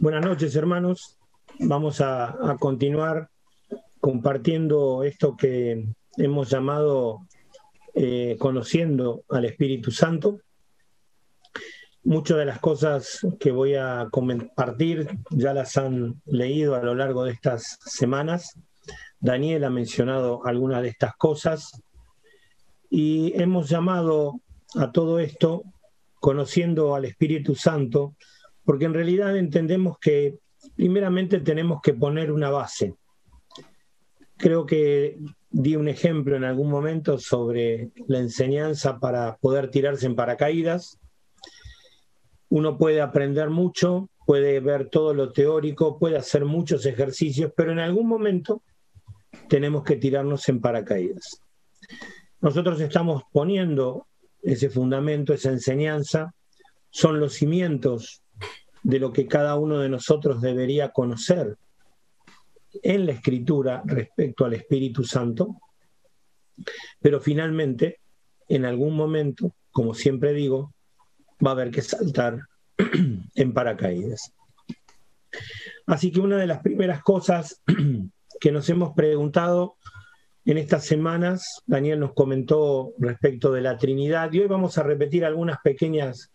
Buenas noches, hermanos. Vamos a continuar compartiendo esto que hemos llamado conociendo al Espíritu Santo. Muchas de las cosas que voy a compartir ya las han leído a lo largo de estas semanas. Daniel ha mencionado algunas de estas cosas y hemos llamado a todo esto conociendo al Espíritu Santo, porque en realidad entendemos que primeramente tenemos que poner una base. Creo que di un ejemplo en algún momento sobre la enseñanza para poder tirarse en paracaídas. Uno puede aprender mucho, puede ver todo lo teórico, puede hacer muchos ejercicios, pero en algún momento tenemos que tirarnos en paracaídas. Nosotros estamos poniendo ese fundamento, esa enseñanza, son los cimientos de lo que cada uno de nosotros debería conocer en la Escritura respecto al Espíritu Santo, pero finalmente, en algún momento, como siempre digo, va a haber que saltar en paracaídas. Así que una de las primeras cosas que nos hemos preguntado en estas semanas, Daniel nos comentó respecto de la Trinidad, y hoy vamos a repetir algunas pequeñas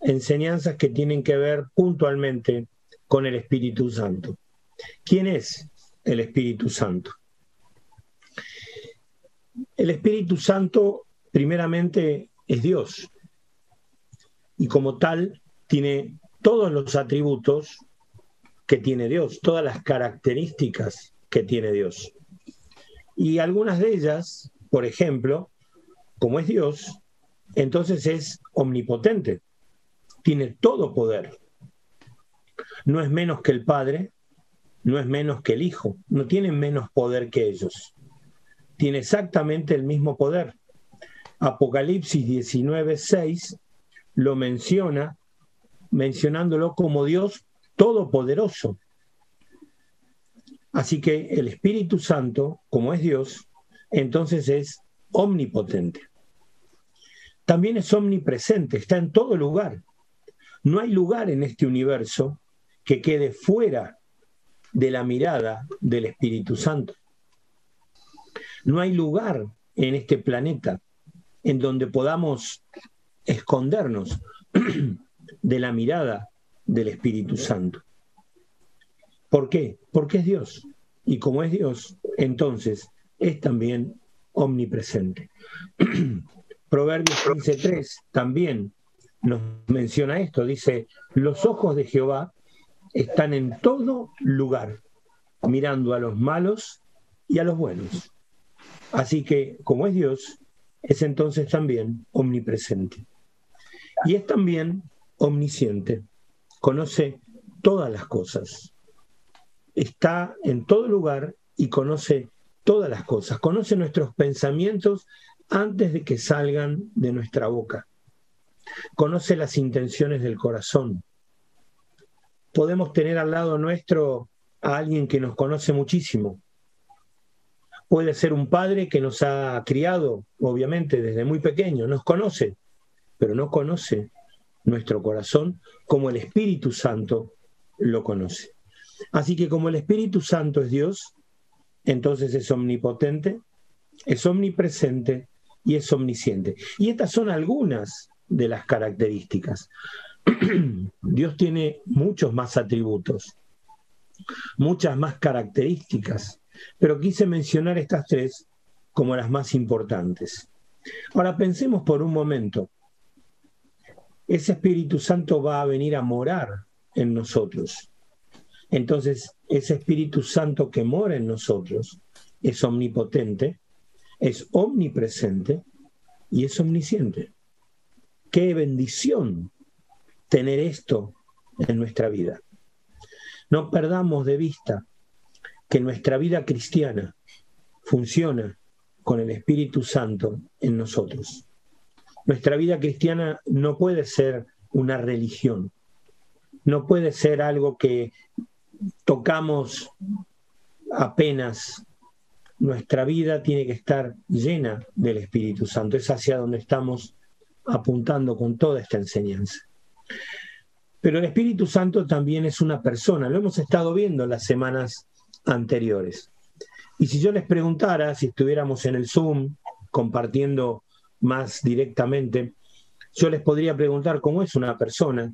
enseñanzas que tienen que ver puntualmente con el Espíritu Santo. ¿Quién es el Espíritu Santo? El Espíritu Santo, primeramente, es Dios, y como tal tiene todos los atributos que tiene Dios, todas las características que tiene Dios. Y algunas de ellas, por ejemplo, como es Dios, entonces es omnipotente, tiene todo poder. No es menos que el Padre, no es menos que el Hijo, no tiene menos poder que ellos. Tiene exactamente el mismo poder. Apocalipsis 19:6 lo menciona, mencionándolo como Dios todopoderoso. Así que el Espíritu Santo, como es Dios, entonces es omnipotente. También es omnipresente, está en todo lugar. No hay lugar en este universo que quede fuera de la mirada del Espíritu Santo. No hay lugar en este planeta en donde podamos escondernos de la mirada del Espíritu Santo. ¿Por qué? Porque es Dios. Y como es Dios, entonces es también omnipresente. Proverbios 15:3 también nos menciona esto. Dice, los ojos de Jehová están en todo lugar, mirando a los malos y a los buenos. Así que, como es Dios, es entonces también omnipresente. Y es también omnisciente. Conoce todas las cosas. Está en todo lugar y conoce todas las cosas. Conoce nuestros pensamientos antes de que salgan de nuestra boca. Conoce las intenciones del corazón. Podemos tener al lado nuestro a alguien que nos conoce muchísimo. Puede ser un padre que nos ha criado, obviamente, desde muy pequeño, nos conoce, pero no conoce nuestro corazón como el Espíritu Santo lo conoce. Así que como el Espíritu Santo es Dios, entonces es omnipotente, es omnipresente y es omnisciente. Y estas son algunas de las características. Dios tiene muchos más atributos, muchas más características, pero quise mencionar estas tres como las más importantes. Ahora pensemos por un momento, ese Espíritu Santo va a venir a morar en nosotros. Entonces, ese Espíritu Santo que mora en nosotros es omnipotente, es omnipresente y es omnisciente. ¡Qué bendición tener esto en nuestra vida! No perdamos de vista que nuestra vida cristiana funciona con el Espíritu Santo en nosotros. Nuestra vida cristiana no puede ser una religión, no puede ser algo que tocamos apenas. Nuestra vida tiene que estar llena del Espíritu Santo. Es hacia donde estamos apuntando con toda esta enseñanza. Pero el Espíritu Santo también es una persona, lo hemos estado viendo en las semanas anteriores. Y si yo les preguntara, si estuviéramos en el Zoom compartiendo más directamente, yo les podría preguntar cómo es una persona.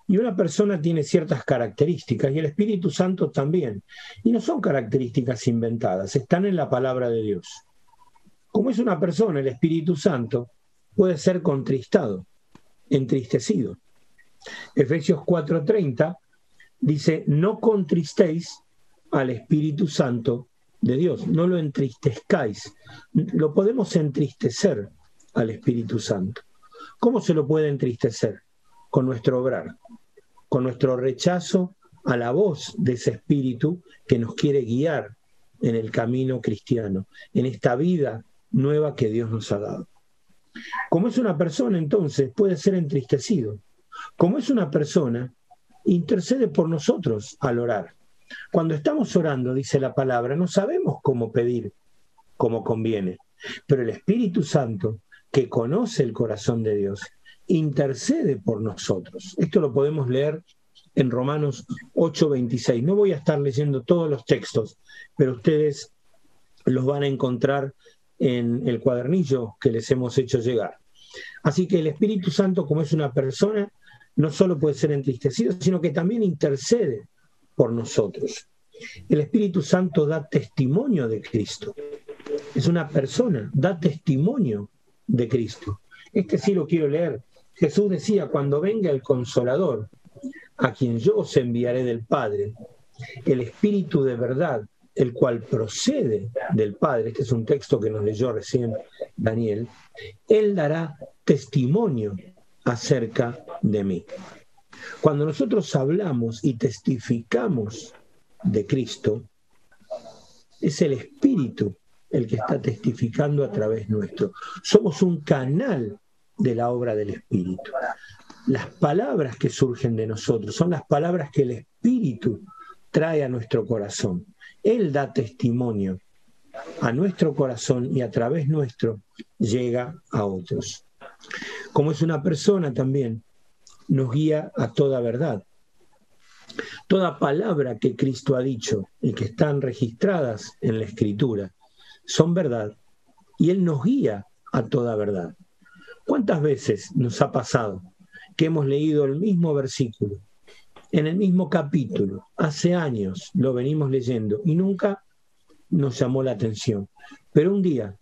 Y una persona tiene ciertas características, y el Espíritu Santo también. Y no son características inventadas, están en la palabra de Dios. Como es una persona, el Espíritu Santo puede ser contristado, entristecido. Efesios 4:30 dice, no contristéis al Espíritu Santo de Dios, no lo entristezcáis. Lo podemos entristecer al Espíritu Santo. ¿Cómo se lo puede entristecer? Con nuestro obrar, con nuestro rechazo a la voz de ese Espíritu que nos quiere guiar en el camino cristiano, en esta vida nueva que Dios nos ha dado. Como es una persona, entonces, puede ser entristecido. Como es una persona, intercede por nosotros al orar. Cuando estamos orando, dice la palabra, no sabemos cómo pedir como conviene, pero el Espíritu Santo, que conoce el corazón de Dios, intercede por nosotros. Esto lo podemos leer en Romanos 8:26. No voy a estar leyendo todos los textos, pero ustedes los van a encontrar en el cuadernillo que les hemos hecho llegar. Así que el Espíritu Santo, como es una persona, no solo puede ser entristecido, sino que también intercede por nosotros. El Espíritu Santo da testimonio de Cristo. Es una persona, da testimonio de Cristo. Este sí lo quiero leer. Jesús decía, cuando venga el Consolador, a quien yo os enviaré del Padre, el Espíritu de verdad, el cual procede del Padre, este es un texto que nos leyó recién Daniel, Él dará testimonio acerca de mí. Cuando nosotros hablamos y testificamos de Cristo, es el Espíritu el que está testificando a través nuestro. Somos un canal de la obra del Espíritu. Las palabras que surgen de nosotros son las palabras que el Espíritu trae a nuestro corazón. Él da testimonio a nuestro corazón y a través nuestro llega a otros. Como es una persona también, nos guía a toda verdad. Toda palabra que Cristo ha dicho y que están registradas en la Escritura son verdad y Él nos guía a toda verdad. ¿Cuántas veces nos ha pasado que hemos leído el mismo versículo, en el mismo capítulo, hace años lo venimos leyendo y nunca nos llamó la atención? Pero un día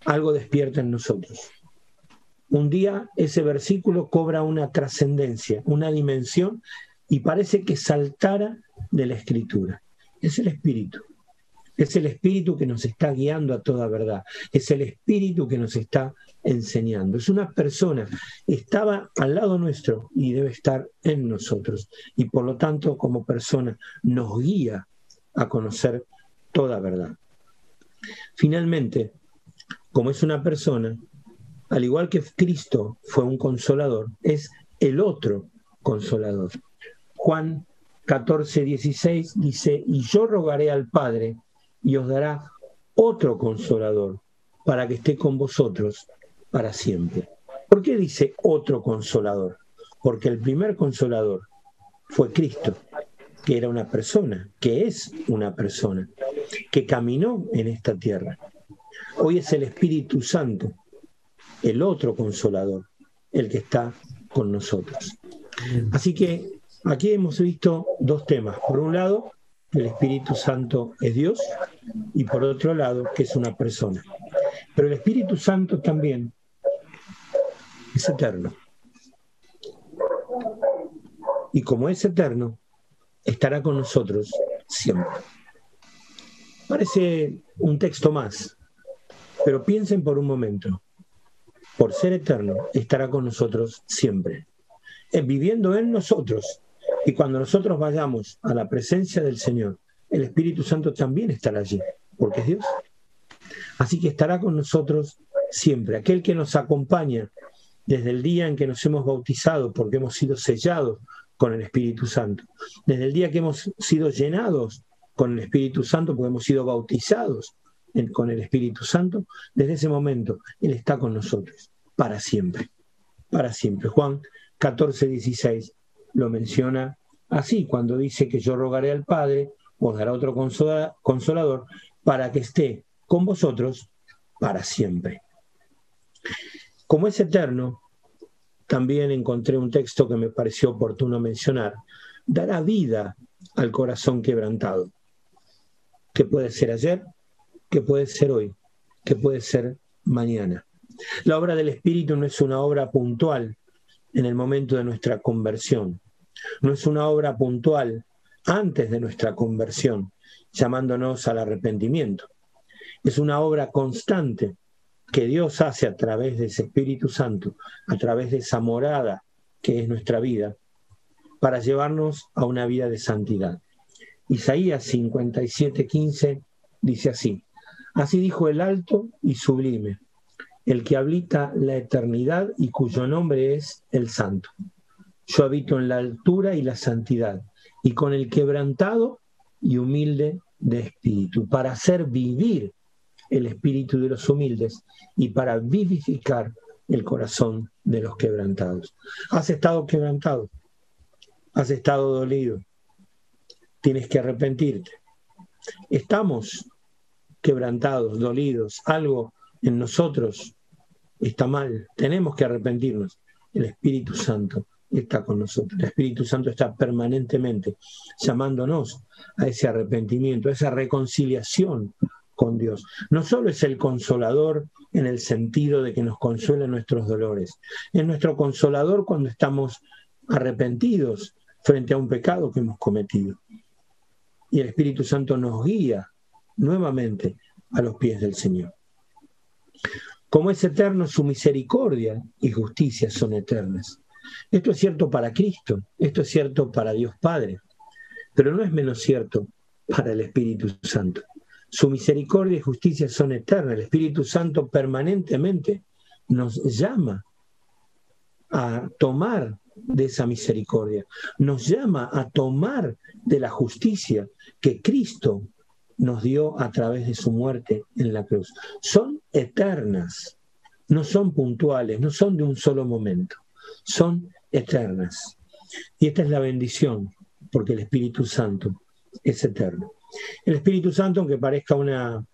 algo despierta en nosotros. Un día ese versículo cobra una trascendencia, una dimensión y parece que saltara de la Escritura. Es el Espíritu. Es el Espíritu que nos está guiando a toda verdad. Es el Espíritu que nos está enseñando. Es una persona, estaba al lado nuestro y debe estar en nosotros. Y por lo tanto, como persona, nos guía a conocer toda verdad. Finalmente, como es una persona, al igual que Cristo fue un consolador, es el otro consolador. Juan 14:16 dice, y yo rogaré al Padre y os dará otro consolador para que esté con vosotros para siempre. ¿Por qué dice otro consolador? Porque el primer consolador fue Cristo, que era una persona, que es una persona, que caminó en esta tierra. Hoy es el Espíritu Santo, el otro consolador, el que está con nosotros. Así que aquí hemos visto dos temas. Por un lado, el Espíritu Santo es Dios y por otro lado, que es una persona. Pero el Espíritu Santo también es eterno. Y como es eterno, estará con nosotros siempre. Parece un texto más, pero piensen por un momento. Por ser eterno, estará con nosotros siempre, viviendo en nosotros. Y cuando nosotros vayamos a la presencia del Señor, el Espíritu Santo también estará allí, porque es Dios. Así que estará con nosotros siempre. Aquel que nos acompaña desde el día en que nos hemos bautizado, porque hemos sido sellados con el Espíritu Santo. Desde el día que hemos sido llenados con el Espíritu Santo, porque hemos sido bautizados con el Espíritu Santo, desde ese momento Él está con nosotros, para siempre. Para siempre. Juan 14:16 lo menciona así, cuando dice que yo rogaré al Padre, os dará otro consolador, para que esté con vosotros para siempre. Como es eterno, también encontré un texto que me pareció oportuno mencionar, dará vida al corazón quebrantado, que puede ser ayer, que puede ser hoy, que puede ser mañana. La obra del Espíritu no es una obra puntual en el momento de nuestra conversión, no es una obra puntual antes de nuestra conversión, llamándonos al arrepentimiento. Es una obra constante que Dios hace a través de ese Espíritu Santo, a través de esa morada que es nuestra vida, para llevarnos a una vida de santidad. Isaías 57:15 dice así: así dijo el alto y sublime, el que habita la eternidad y cuyo nombre es el Santo. Yo habito en la altura y la santidad, y con el quebrantado y humilde de espíritu, para hacer vivir el espíritu de los humildes y para vivificar el corazón de los quebrantados. ¿Has estado quebrantado? ¿Has estado dolido? Tienes que arrepentirte. Estamos quebrantados, dolidos, algo en nosotros está mal, tenemos que arrepentirnos. El Espíritu Santo está con nosotros. El Espíritu Santo está permanentemente llamándonos a ese arrepentimiento, a esa reconciliación con Dios. No solo es el consolador en el sentido de que nos consuela nuestros dolores, es nuestro consolador cuando estamos arrepentidos frente a un pecado que hemos cometido. Y el Espíritu Santo nos guía nuevamente a los pies del Señor. Como es eterno, su misericordia y justicia son eternas. Esto es cierto para Cristo, esto es cierto para Dios Padre, pero no es menos cierto para el Espíritu Santo. Su misericordia y justicia son eternas. El Espíritu Santo permanentemente nos llama a tomar de esa misericordia, nos llama a tomar de la justicia que Cristo nos dio a través de su muerte en la cruz. Son eternas, no son puntuales, no son de un solo momento, son eternas. Y esta es la bendición, porque el Espíritu Santo es eterno. El Espíritu Santo, aunque parezca una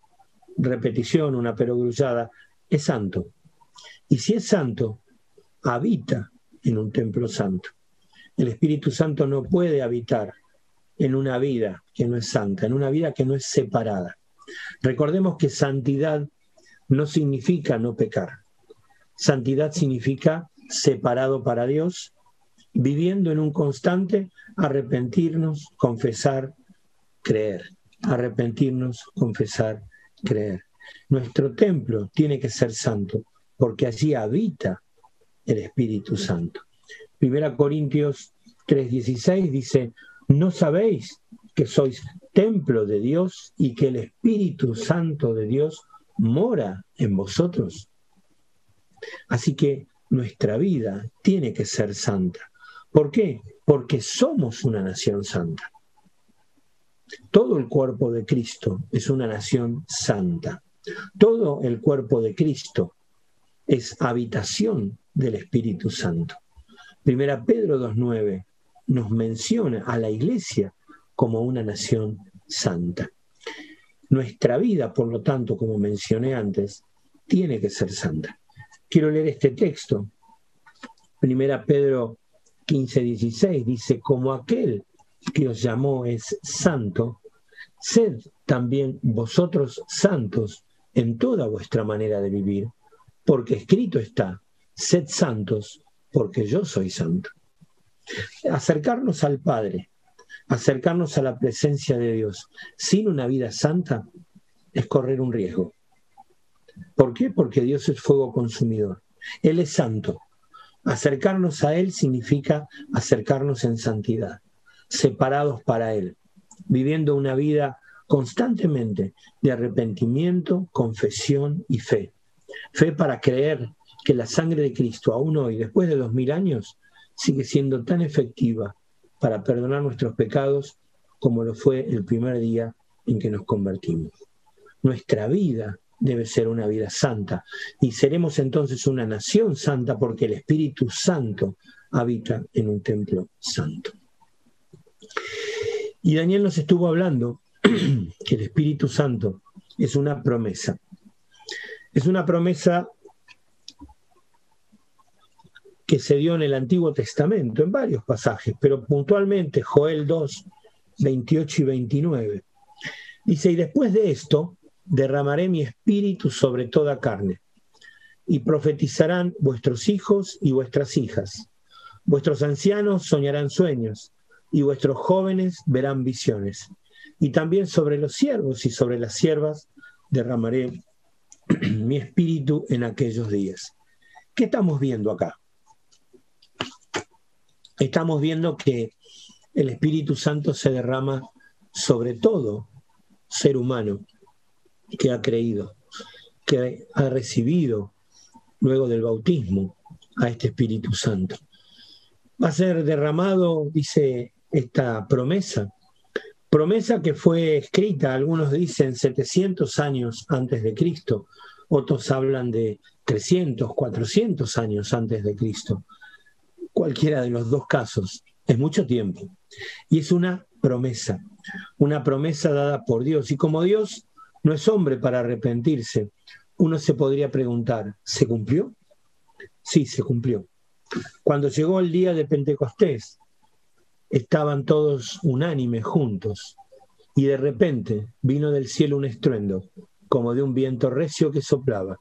repetición, una perogrullada, es santo. Y si es santo, habita en un templo santo. El Espíritu Santo no puede habitar en una vida que no es santa, en una vida que no es separada. Recordemos que santidad no significa no pecar. Santidad significa separado para Dios, viviendo en un constante arrepentirnos, confesar, creer. Arrepentirnos, confesar, creer. Nuestro templo tiene que ser santo, porque allí habita el Espíritu Santo. 1 Corintios 3:16 dice: ¿no sabéis que sois templo de Dios y que el Espíritu Santo de Dios mora en vosotros? Así que nuestra vida tiene que ser santa. ¿Por qué? Porque somos una nación santa. Todo el cuerpo de Cristo es una nación santa. Todo el cuerpo de Cristo es habitación del Espíritu Santo. 1 Pedro 2:9 nos menciona a la iglesia como una nación santa. Nuestra vida, por lo tanto, como mencioné antes, tiene que ser santa. Quiero leer este texto. 1 Pedro 15:16 dice: como aquel que os llamó es santo, sed también vosotros santos en toda vuestra manera de vivir, porque escrito está: sed santos, porque yo soy santo. Acercarnos al Padre, acercarnos a la presencia de Dios sin una vida santa es correr un riesgo. ¿Por qué? Porque Dios es fuego consumidor. Él es santo. Acercarnos a Él significa acercarnos en santidad, separados para Él, viviendo una vida constantemente de arrepentimiento, confesión y fe. Fe para creer que la sangre de Cristo, aún hoy, después de 2000 años, sigue siendo tan efectiva para perdonar nuestros pecados como lo fue el primer día en que nos convertimos. Nuestra vida debe ser una vida santa y seremos entonces una nación santa porque el Espíritu Santo habita en un templo santo. Y Daniel nos estuvo hablando que el Espíritu Santo es una promesa. Es una promesa que se dio en el Antiguo Testamento, en varios pasajes, pero puntualmente Joel 2, 28 y 29. Dice, y después de esto derramaré mi espíritu sobre toda carne, y profetizarán vuestros hijos y vuestras hijas. Vuestros ancianos soñarán sueños, y vuestros jóvenes verán visiones. Y también sobre los siervos y sobre las siervas derramaré mi espíritu en aquellos días. ¿Qué estamos viendo acá? Estamos viendo que el Espíritu Santo se derrama sobre todo ser humano que ha creído, que ha recibido luego del bautismo a este Espíritu Santo. Va a ser derramado, dice esta promesa que fue escrita, algunos dicen 700 años antes de Cristo, otros hablan de 300, 400 años antes de Cristo. Cualquiera de los dos casos, es mucho tiempo. Y es una promesa dada por Dios. Y como Dios no es hombre para arrepentirse, uno se podría preguntar, ¿se cumplió? Sí, se cumplió. Cuando llegó el día de Pentecostés, estaban todos unánimes juntos, y de repente vino del cielo un estruendo, como de un viento recio que soplaba,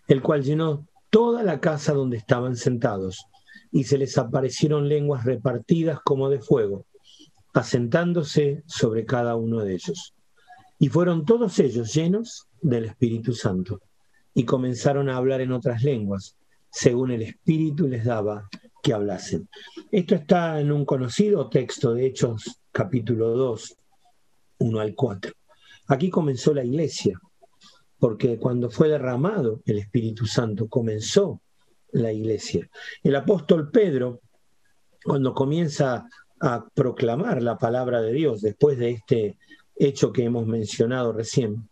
el cual llenó toda la casa donde estaban sentados, y se les aparecieron lenguas repartidas como de fuego, asentándose sobre cada uno de ellos. Y fueron todos ellos llenos del Espíritu Santo, y comenzaron a hablar en otras lenguas, según el Espíritu les daba que hablasen. Esto está en un conocido texto de Hechos, capítulo 2, 1 al 4. Aquí comenzó la iglesia, porque cuando fue derramado el Espíritu Santo, comenzó la iglesia. El apóstol Pedro, cuando comienza a proclamar la palabra de Dios, después de este hecho que hemos mencionado recién,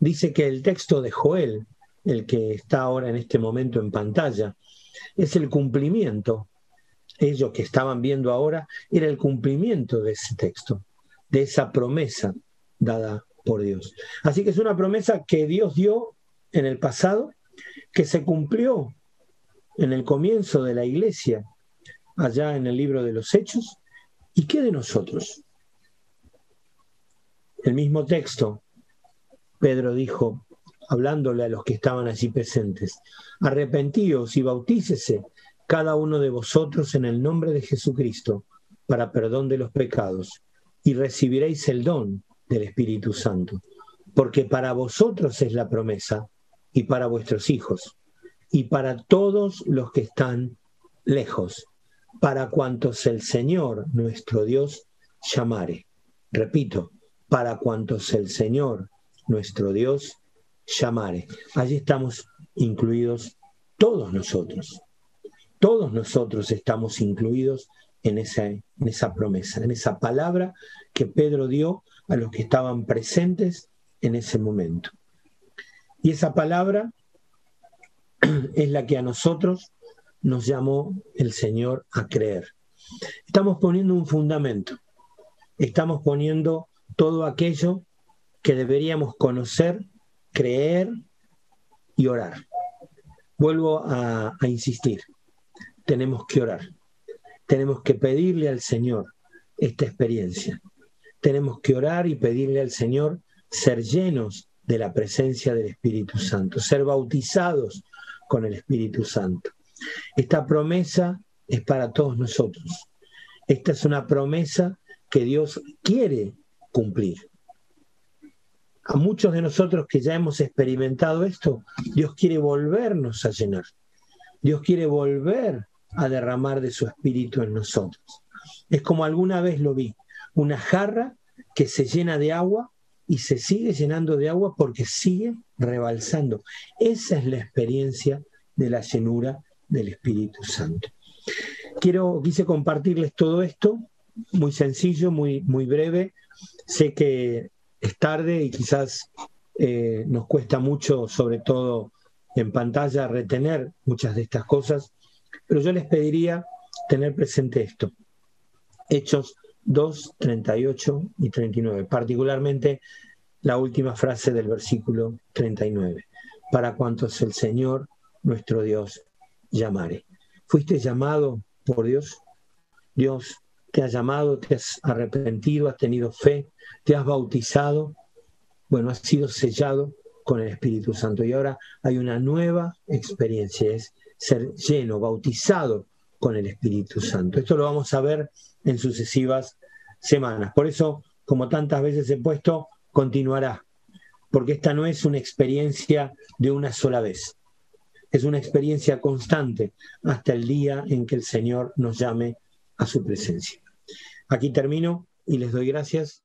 dice que el texto de Joel, el que está ahora en este momento en pantalla, es el cumplimiento. Ellos que estaban viendo ahora, era el cumplimiento de ese texto, de esa promesa dada por Dios. Así que es una promesa que Dios dio en el pasado, que se cumplió en el comienzo de la iglesia, allá en el libro de los Hechos. ¿Y qué de nosotros? El mismo texto, Pedro dijo, hablándole a los que estaban allí presentes, arrepentíos y bautícese cada uno de vosotros en el nombre de Jesucristo para perdón de los pecados, y recibiréis el don del Espíritu Santo, porque para vosotros es la promesa, y para vuestros hijos, y para todos los que están lejos, para cuantos el Señor nuestro Dios llamare. Repito, para cuantos el Señor nuestro Dios llamare. Allí estamos incluidos todos nosotros. Todos nosotros estamos incluidos en esa promesa, en esa palabra que Pedro dio a los que estaban presentes en ese momento. Y esa palabra es la que a nosotros nos llamó el Señor a creer. Estamos poniendo un fundamento, estamos poniendo todo aquello que deberíamos conocer, creer y orar. Vuelvo a insistir, tenemos que orar, tenemos que pedirle al Señor esta experiencia, tenemos que orar y pedirle al Señor ser llenos de la presencia del Espíritu Santo, ser bautizados con el Espíritu Santo. Esta promesa es para todos nosotros. Esta es una promesa que Dios quiere cumplir. A muchos de nosotros que ya hemos experimentado esto, Dios quiere volvernos a llenar. Dios quiere volver a derramar de su Espíritu en nosotros. Es como alguna vez lo vi, una jarra que se llena de agua y se sigue llenando de agua porque sigue rebalsando. Esa es la experiencia de la llenura del Espíritu Santo. Quise compartirles todo esto, muy sencillo, muy breve. Sé que es tarde y quizás nos cuesta mucho, sobre todo en pantalla, retener muchas de estas cosas, Pero yo les pediría tener presente esto. Hechos 2, 38 y 39, particularmente la última frase del versículo 39. Para cuantos el Señor, nuestro Dios, llamare. ¿Fuiste llamado por Dios? Dios te ha llamado, te has arrepentido, has tenido fe, te has bautizado. Bueno, has sido sellado con el Espíritu Santo. Y ahora hay una nueva experiencia, es ser lleno, bautizado con el Espíritu Santo. Esto lo vamos a ver en sucesivas semanas. Por eso, como tantas veces he puesto, continuará. Porque esta no es una experiencia de una sola vez. Es una experiencia constante hasta el día en que el Señor nos llame a su presencia. Aquí termino y les doy gracias